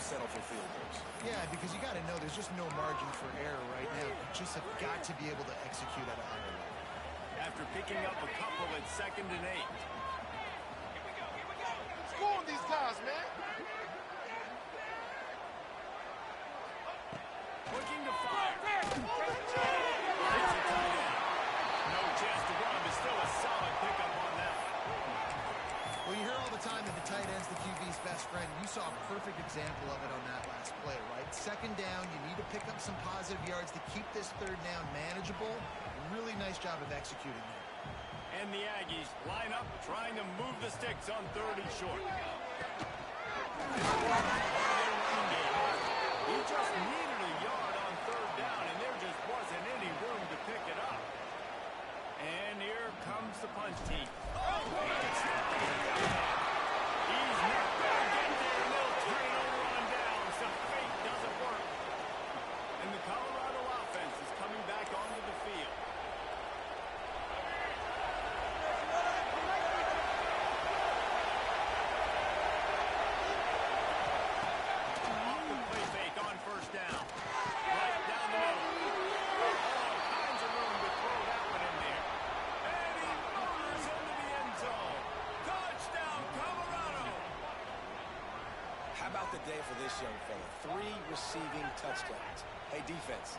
settle for field goals. Yeah, because you got to know there's just no margin for error right now. You just have got to be able to execute at a higher level. After picking up a couple at 2nd and 8. Score on these guys, man. Looking to fire. It's a tight end. No chance to run, but still a solid pickup on that. Well, you hear all the time that the tight end's the QB's best friend. You saw a perfect example of it on that last play, right? 2nd down, you need to pick up some positive yards to keep this 3rd down manageable. Really nice job of executing there. And the Aggies line up, trying to move the sticks on 3rd and short. He just needed a yard on 3rd down, and there just wasn't any room to pick it up. And here comes the punch team. Oh, it's not He's not going to get there, and they'll turn it over on down, so fake doesn't work. And the Colorado offense is coming back onto the field. Off the play fake on 1st down. Right down the middle. All kinds of room to throw that one in there. And he motors into the end zone. Touchdown, Colorado! How about the day for this young fella? 3 receiving touchdowns. Hey, defense,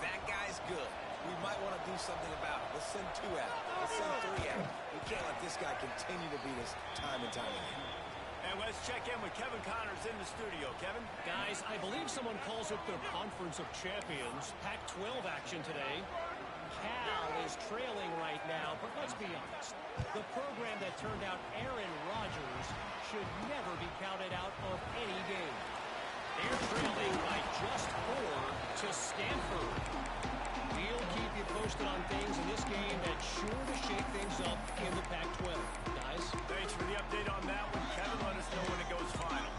that guy's good. We might want to do something about it. Let's send 2 out. Let's send 3 out. We can't let this guy continue to beat us time and time again. And let's check in with Kevin Connors in the studio. Kevin? Guys, I believe someone calls it the Conference of Champions. Pac-12 action today. Cal is trailing right now, but let's be honest. The program that turned out Aaron Rodgers should never be counted out of any game. They're trailing by just 4 to Stanford. We'll keep you posted on things in this game that's sure to shake things up in the Pac-12. Guys? Thanks for the update on that one. Kevin, let us know when it goes final.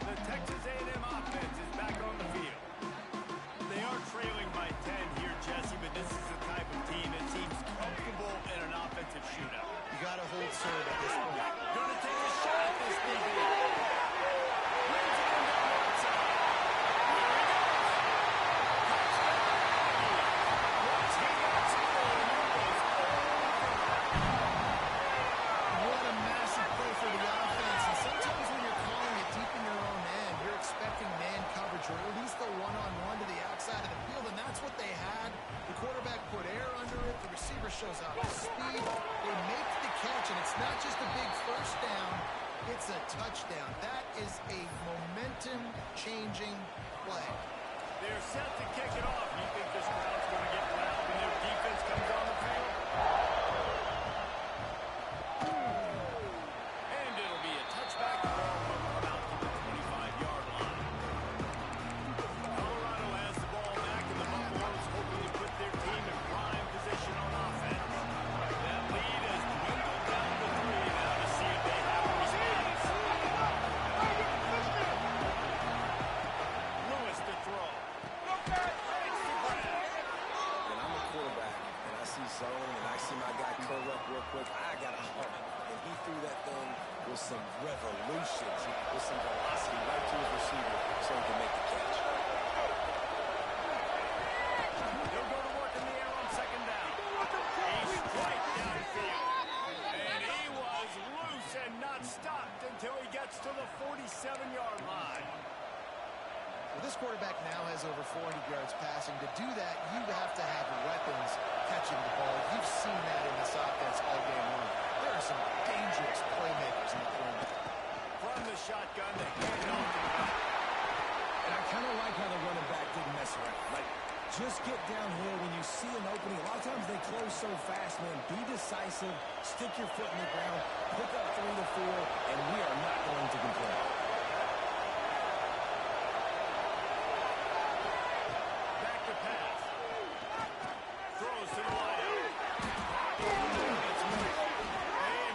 The Texas A&M offense is back on the field. They are trailing by 10 here, Jesse, but this is the type of team that seems comfortable in an offensive shootout. You got to hold serve at this point. Going to take a shot at this DB. Brings it in down the right side. Here he goes. Once he got to the goal, it was over. What a massive play for the offense. And sometimes when you're calling it deep in your own end, you're expecting man coverage or at least the one-on-one to the outside of the field, and that's what they had. The quarterback put air under it. The receiver shows up speed. They make the catch, and it's not just a big 1st down. It's a touchdown. That is a momentum-changing play. They're set to kick it off. You think this crowd's going to get loud when their defense comes on the field? And it'll be a touchback. The ball will come out to the 25-yard line. Colorado has the ball back, and the Buffaloes hoping to put their team in prime position on offense. That lead has dwindled down to 3 now to see if they have a response. Lewis to throw. It's the grab. When I'm a quarterback and I see zone and I see my guy curl up real quick, I got to hump. And he threw that thing with some revolution, with some velocity right to his receiver so he can make the catch. They'll go to work in the air on 2nd down. He's right downfield. And he was loose and not stopped until he gets to the 47-yard line. Well, this quarterback now has over 400 yards passing. To do that, you have to have weapons catching the ball. You've seen that in this offense all game long. There are some dangerous playmakers in the perimeter. From the shotgun, they hand it off to the back. And I kind of like how the running back didn't mess around. Like, just get downhill when you see an opening. A lot of times they close so fast, man. Be decisive, stick your foot in the ground, pick up 3 to 4, and we are not going to complain. Back to pass. Throws to the wideout. They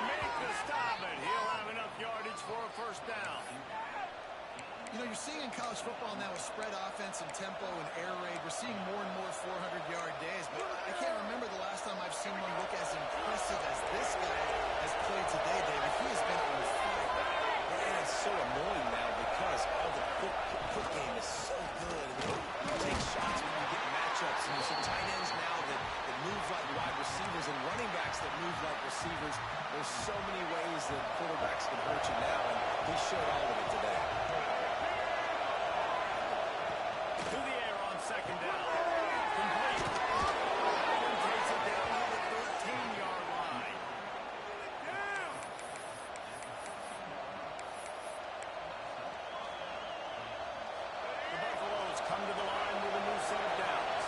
make the stop, and he'll have enough yardage for a 1st down. You know, you're seeing in college football now with spread offense and tempo and air raid, we're seeing more and more 400-yard days, but I can't remember the last time I've seen one look as impressive as this guy has played today, David. He has been on fire. And it's so annoying now because because all the quick game is so good. You take shots when you get matchups, and there's some tight ends now that move like wide receivers and running backs that move like receivers. There's so many ways that quarterbacks can hurt you now, and he showed all of it today. To the air on second down. Complete. Allen takes it down to the 13-yard line. The Buffaloes come to the line with a new set of downs.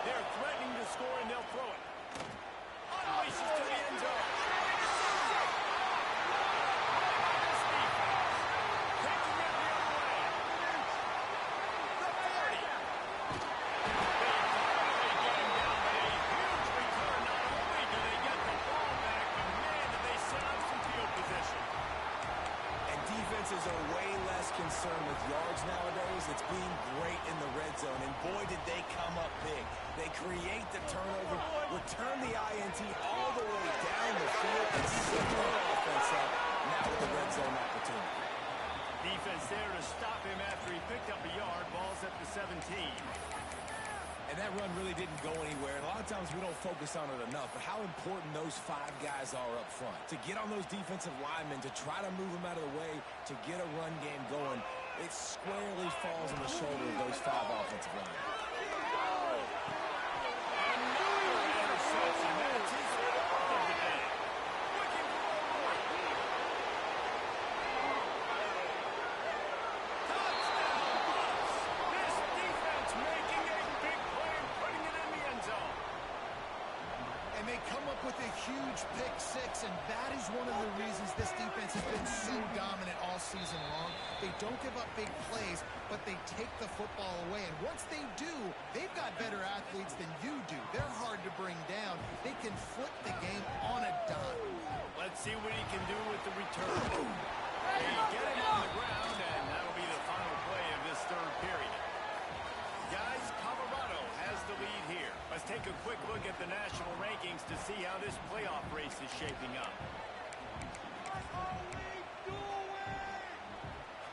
They're threatening to score, and they'll throw it. Unleashes to the end zone. Defenses are way less concerned with yards nowadays. It's being great in the red zone, and boy, did they come up big. They create the turnover, return the INT all the way down the field, and set their offense up now with the red zone opportunity. Defense there to stop him after he picked up a yard. Ball's at the 17. And that run really didn't go anywhere. And a lot of times we don't focus on it enough, but how important those 5 guys are up front. To get on those defensive linemen, to try to move them out of the way, to get a run game going, it squarely falls on the shoulder of those 5 offensive linemen. Another interception. That's his fourth of the day. Looking for a point. Touchdown, Bucks. This defense making a big play and putting it in the end zone. And they come up with a huge pick six, and that is one of the reasons this defense has been so dominant all season long. They don't give up big plays, but they take the football away. And once they do, they've got better athletes than you do. They're hard to bring down. They can flip the game on a dime. Let's see what he can do with the return. They get him on the ground, and that'll be the final play of this third period. Guys, Colorado has the lead here. Let's take a quick look at the national rankings to see how this playoff race is shaping up.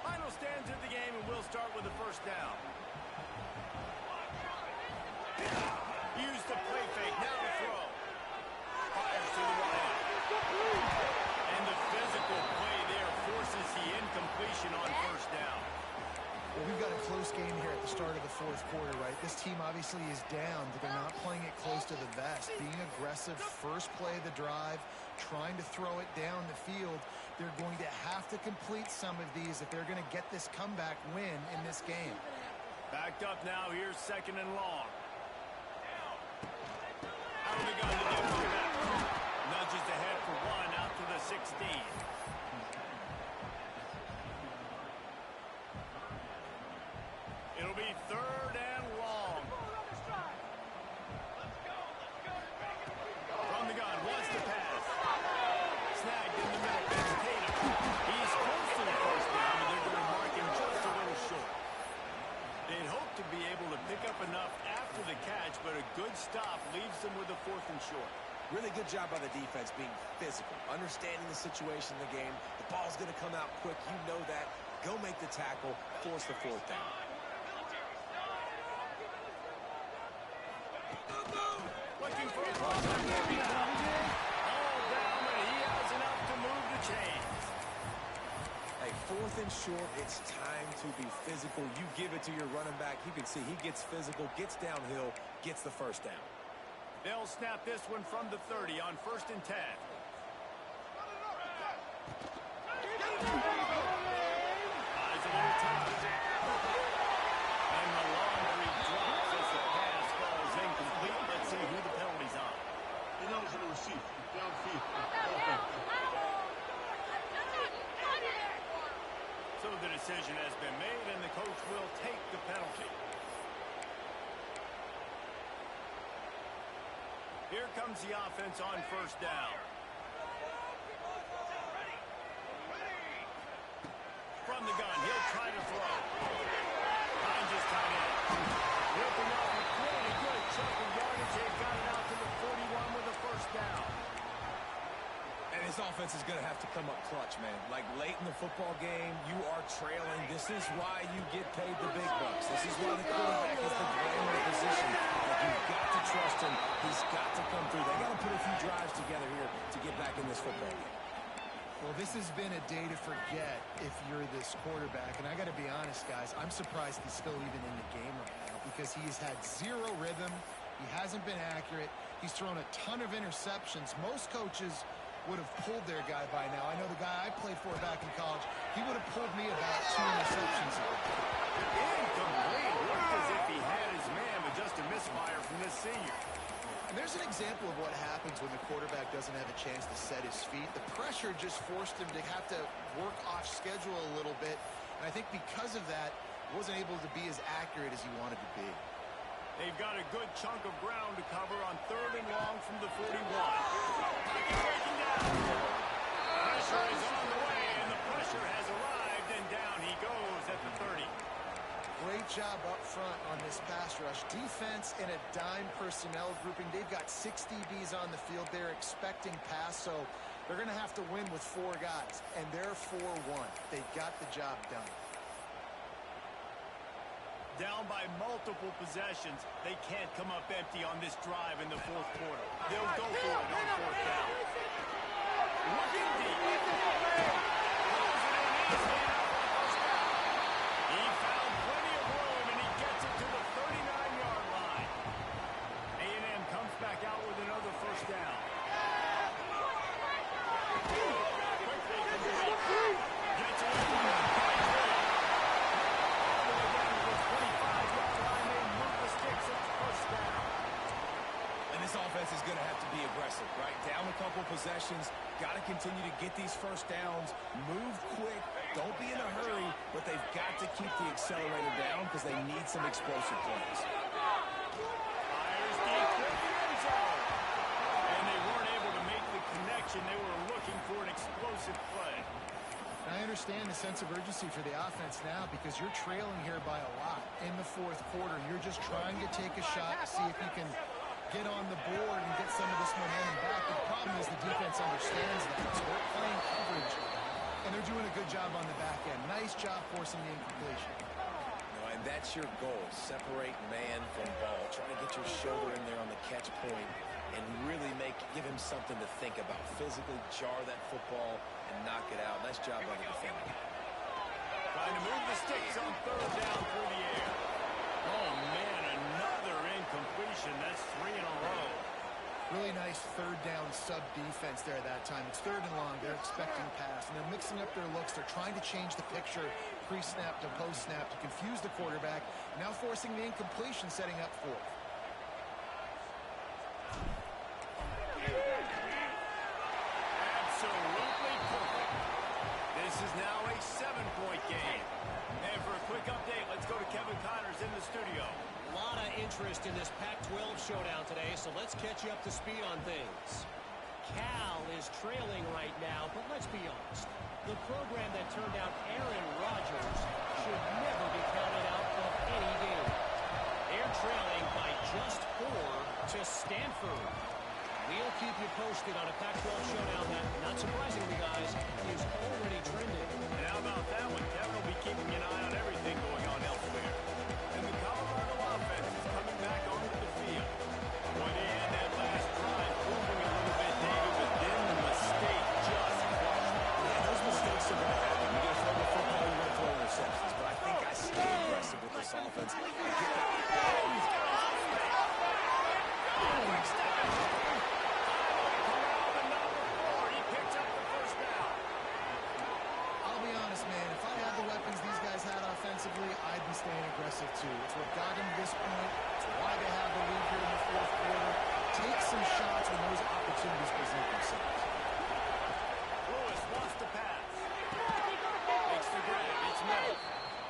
Final stands of the game, and we'll start with the first down. Use the play fake, now to throw. Fires to the right. And the physical play there forces the incompletion on first down. Well, we've got a close game here at the start of the fourth quarter, right? This team obviously is down, but they're not playing it close to the vest. Being aggressive, first play of the drive, trying to throw it down the field. They're going to have to complete some of these if they're going to get this comeback win in this game. Backed up now, here's second and long. Out of the gun to get back. Nudges ahead for 1 out to the 16. It'll be third and long. From the gun, wants to pass. Snagged in the middle. It's Tatum. He's close to the first down, and they're going to mark him just a little short. They'd hope to be able to pick up enough after the catch, but a good stop leaves them with a 4th and short. Really good job by the defense being physical, understanding the situation in the game. The ball's going to come out quick. You know that. Go make the tackle, force the 4th down. Looking for a cross. All down, but he has enough to move the chains. Hey, 4th and short, it's time to be physical. You give it to your running back. You can see he gets physical, gets downhill, gets the first down. They'll snap this one from the 30 on 1st and 10. Eyes a little tough. And the laundry drops as the pass falls incomplete. Let's see who the penalty's on. Ineligible receive. Downfield. So the decision has been made, and the coach will take the penalty. Here comes the offense on first down. From the gun, he'll try to throw. Finds his tight end. Ripping up a pretty good chunk of yardage. They've got it out to the 41 with a first down. And This offense is going to have to come up clutch, man. Like late in the football game, you are trailing. This is why you get paid the big bucks. This is why the quarterback is the glamour position. Like you've got to trust him. He's got to come through. They got to put a few drives together here to get back in this football game. Well, this has been a day to forget if you're this quarterback. And I got to be honest, guys, I'm surprised he's still even in the game right now because he's had zero rhythm. He hasn't been accurate. He's thrown a ton of interceptions. Most coaches would have pulled their guy by now. I know the guy I played for back in college, he would have pulled me about 2 interceptions ago. Incomplete. Looked as if he had his man, but just a misfire from this senior. And there's an example of what happens when the quarterback doesn't have a chance to set his feet. The pressure just forced him to have to work off schedule a little bit. And I think because of that, he wasn't able to be as accurate as he wanted to be. They've got a good chunk of ground to cover on 3rd and long from the 41. Pocket breaking down. Pressure is on the way, and the pressure has arrived, and down he goes at the 30. Great job up front on this pass rush. Defense in a dime personnel grouping. They've got 6 DBs on the field. They're expecting pass, so they're going to have to win with 4 guys, and they're 4-1. They got the job done. Down by multiple possessions. They can't come up empty on this drive in the 4th quarter. They'll go for it on 4th down. Looking deep. Throws it in easily enough for the first down. He found plenty of room, and he gets it to the 39-yard line. A&M comes back out with another first down. Quickly complete. Gets away from the this offense is going to have to be aggressive, right? Down a couple possessions, got to continue to get these first downs, move quick, don't be in a hurry, but they've got to keep the accelerator down because they need some explosive plays. Fires deep to the end zone. And they weren't able to make the connection. They were looking for an explosive play. I understand the sense of urgency for the offense now because you're trailing here by a lot in the 4th quarter. You're just trying to take a shot, see if you can get on the board and get some of this momentum back. But the problem is the defense understands that. So they're playing coverage, and they're doing a good job on the back end. Nice job forcing the incompletion. And that's your goal. Separate man from ball. Try to get your shoulder in there on the catch point and really give him something to think about. Physically jar that football and knock it out. Nice job by the defender. Trying to move the sticks on 3rd down through the air. Oh, man, another incompletion. That's 3 in a row. Really nice 3rd down sub-defense there that time. It's 3rd and long. They're expecting pass, and they're mixing up their looks. They're trying to change the picture pre-snap to post-snap to confuse the quarterback, now forcing the incompletion, setting up 4th. Absolutely perfect. This is now a 7-point game. And for a quick update, let's go to Kevin Connors in the studio. A lot of interest in this Pac-12 showdown today, so let's catch you up to speed on things. Cal is trailing right now, but let's be honest. The program that turned out Aaron Rodgers should never be counted out of any game. They're trailing by just 4 to Stanford. We'll keep you posted on a Pac-12 showdown that, not surprisingly, guys, is already trending. And how about that one? Kevin will be keeping an eye on everything going on elsewhere. And the Colorado offense is coming back onto the field. Boy, they had that last drive moving a little bit, David, but then the mistake just crushed. Yeah, those mistakes are going to happen. You got to throw the football, you got to throw interceptions. But I think I stay aggressive with this offense. I get that. I'd be staying aggressive too. It's what got him to this point. It's why they have the lead here in the 4th quarter. Take some shots when those opportunities present themselves. Lewis wants to pass. Makes the grab. It's Miller.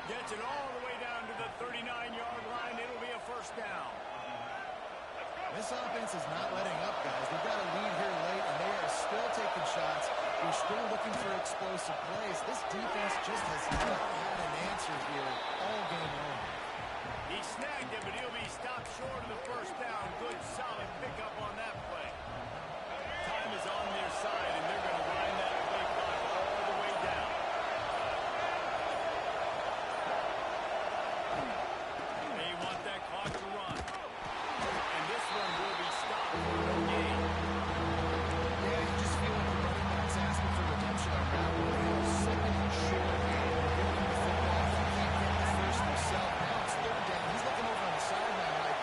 Gets it all the way down to the 39-yard line. It'll be a first down. This offense is not letting up, guys. They've got a lead here late, and they are still taking shots. They're still looking for explosive plays. This defense just has not had an answer here all game long. He snagged it, but he'll be stopped short of the first down. Good, solid pickup on that play. Time is on their side, and they're going to wind that play clock all the way down. They want that clock to run. And this one will be stopped for no gain. Yeah, you just feel like the running back's asking for redemption on that one. He was second and short. Giving him the football. He can't get the first himself. Now it's third down. He's looking over on the sideline like,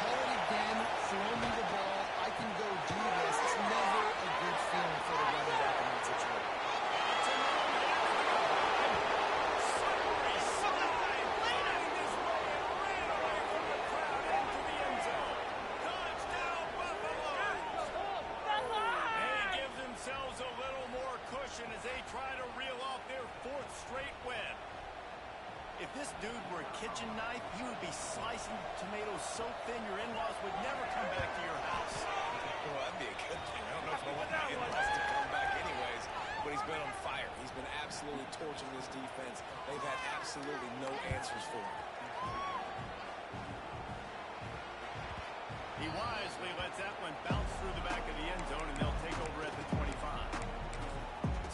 call it again, throw me the ball. I can go do this. It's never a good feeling for the running back in that situation. A little more cushion as they try to reel off their fourth straight win. If this dude were a kitchen knife, he would be slicing tomatoes so thin your in-laws would never come back to your house. Well, that'd be a good thing. I don't know if I want my in-laws to come back anyways, but he's been on fire. He's been absolutely torching this defense. They've had absolutely no answers for him. He wisely lets that one bounce through the back of the end zone, and they'll take over at the 25.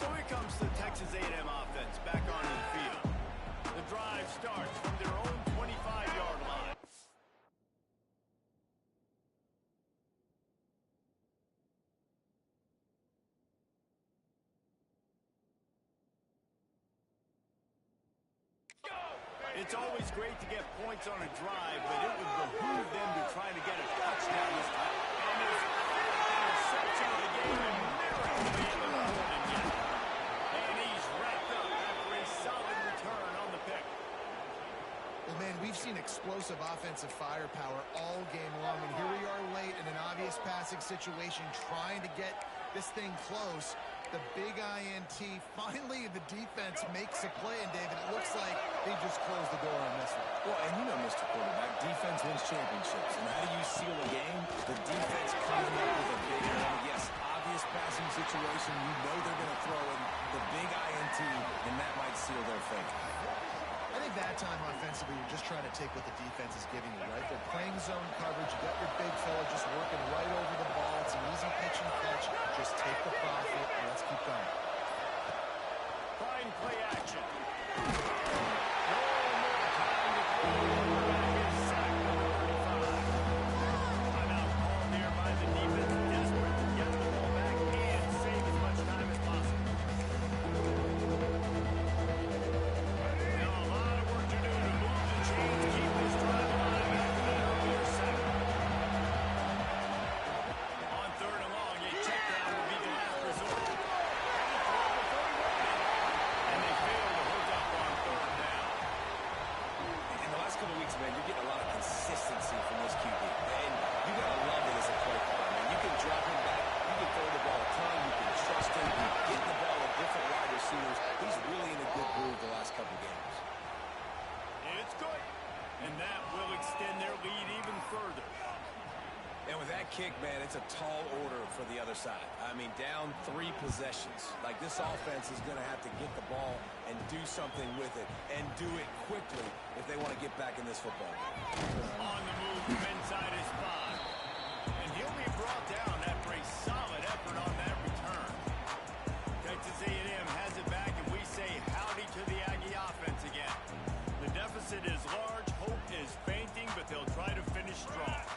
So here comes the Texas A&M offense back onto the field. The drive starts from their own 25-yard line. It's always great to get points on a drive, but it would behoove them to try to get a touchdown this time. And there's interception of the game, and miracle they haven't scored him yet. And he's wrapped up after a solid return on the pick. Well, man, we've seen explosive offensive firepower all game long, and here we are late in an obvious passing situation trying to get this thing close. The big INT, finally the defense makes a play, and David, it looks like they just closed the door on this one. Well, and you know, Mr. Quarterback, defense wins championships. And how do you seal a game? The defense coming up with a big one. Yes, obvious passing situation. You know they're going to throw in the big INT, and that might seal their fate. I think that time offensively, you're just trying to take what the defense is giving you, right? They're playing zone coverage. You got your big fella just working right over the ball. It's an easy pitch and catch. Just take the profit, and let's keep going. Fine play action. No more time to throw. Quarterback is sacked at the 35. Timeout called here by the defense, desperate to get the ball back and save as much time as possible. Now a lot of work to do to move the chains, keep this drive alive after that earlier sack. On third and long, a check down will be the last resort. And they fail to hook up on third down. In the last couple of weeks, man, you're getting a lot of consistency from this QB. And you got to love it as a play caller, man. You can drop him back. You can throw the ball a ton. You can trust him. You get the ball to different wide receivers. He's really in a good groove the last couple of games. It's good. And that will extend their lead even further. And with that kick, man, it's a tall order for the other side. I mean, down 3 possessions. Like, this offense is going to have to get the ball and do something with it, and do it quickly if they want to get back in this football game. On the move from inside his 5. And he'll be brought down after a solid effort on that return. Texas A&M has it back, and we say howdy to the Aggie offense again. The deficit is large, hope is fainting, but they'll try to finish strong.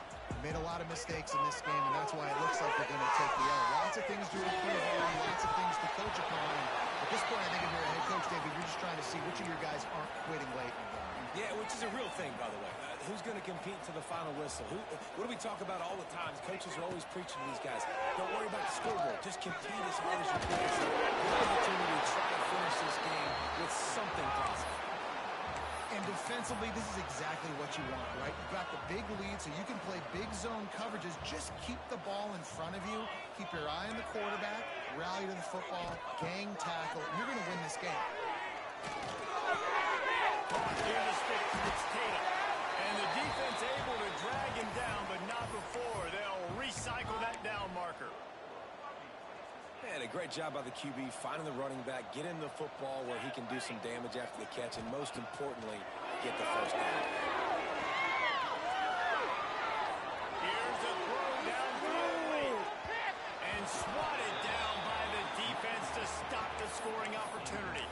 Made a lot of mistakes in this game, and that's why it looks like they're going to take the L. Lots of things to improve on, lots of things to coach upon. And at this point, I think if you're a head coach, David, you're just trying to see which of your guys aren't quitting late in the game. Yeah, which is a real thing, by the way. Who's going to compete to the final whistle? What do we talk about all the time? Coaches are always preaching to these guys. Don't worry about the scoreboard. Just compete as hard as you can. So good opportunity to try to finish this game with something positive. And defensively, this is exactly what you want, right? You've got the big lead, so you can play big zone coverages. Just keep the ball in front of you. Keep your eye on the quarterback. Rally to the football. Gang tackle. And you're going to win this game. Near the sticks, it's Tatum. And the defense able to drag him down, but not before they'll recycle that down marker. Man, a great job by the QB finding the running back, get him the football where he can do some damage after the catch, and most importantly, get the first down. Here's a throw downfield late. And swatted scoring opportunity.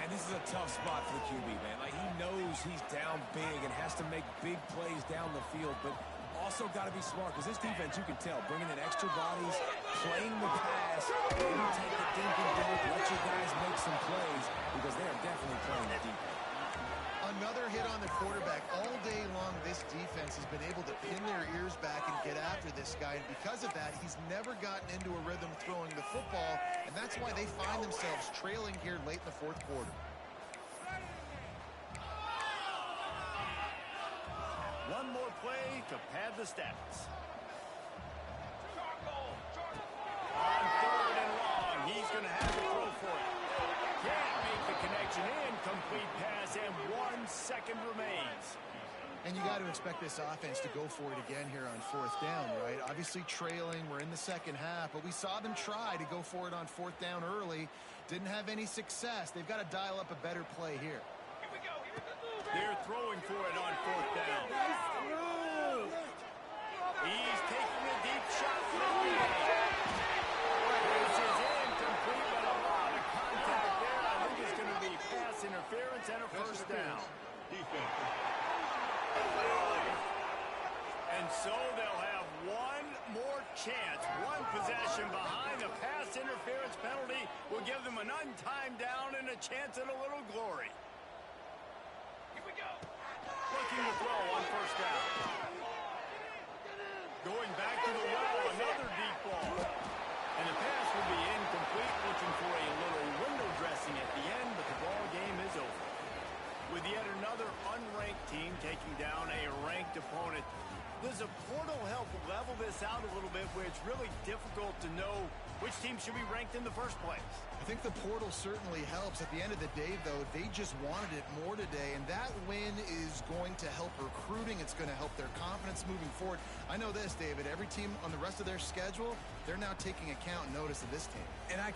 And this is a tough spot for the QB, man. Like, he knows he's down big and has to make big plays down the field, but also got to be smart because this defense, you can tell, bringing in extra bodies, playing the pass, maybe take the dink and dunk, let your guys make some plays because they are definitely playing the defense. Another hit on the quarterback. All day long, this defense has been able to pin their ears back and get after this guy. And because of that, he's never gotten into a rhythm throwing the football. And that's why they find themselves trailing here late in the fourth quarter. One more play to pad the stats. On 3rd and long, he's going to have to throw for it. Can't make the connection. Incomplete pass, and 1 second remains. And you got to expect this offense to go for it again here on 4th down, right? Obviously trailing, we're in the second half, but we saw them try to go for it on 4th down early. Didn't have any success. They've got to dial up a better play here. They're throwing for it on 4th down. He's taking a deep shot. This is incomplete, but a lot of contact there. I think it's going to be pass interference and a first down. And so they'll have one more chance. One possession behind. A pass interference penalty will give them an untimed down and a chance at a little glory. Looking to throw on 1st down. Going back to the well, another deep ball. And the pass will be incomplete, looking for a little window dressing at the end, but the ball game is over. With yet another unranked team taking down a ranked opponent, does a portal help level this out a little bit where it's really difficult to know which team should be ranked in the first place? I think the portal certainly helps. At the end of the day, though, they just wanted it more today, and that win is going to help recruiting. It's going to help their confidence moving forward. I know this, David, every team on the rest of their schedule, they're now taking account and notice of this team. And I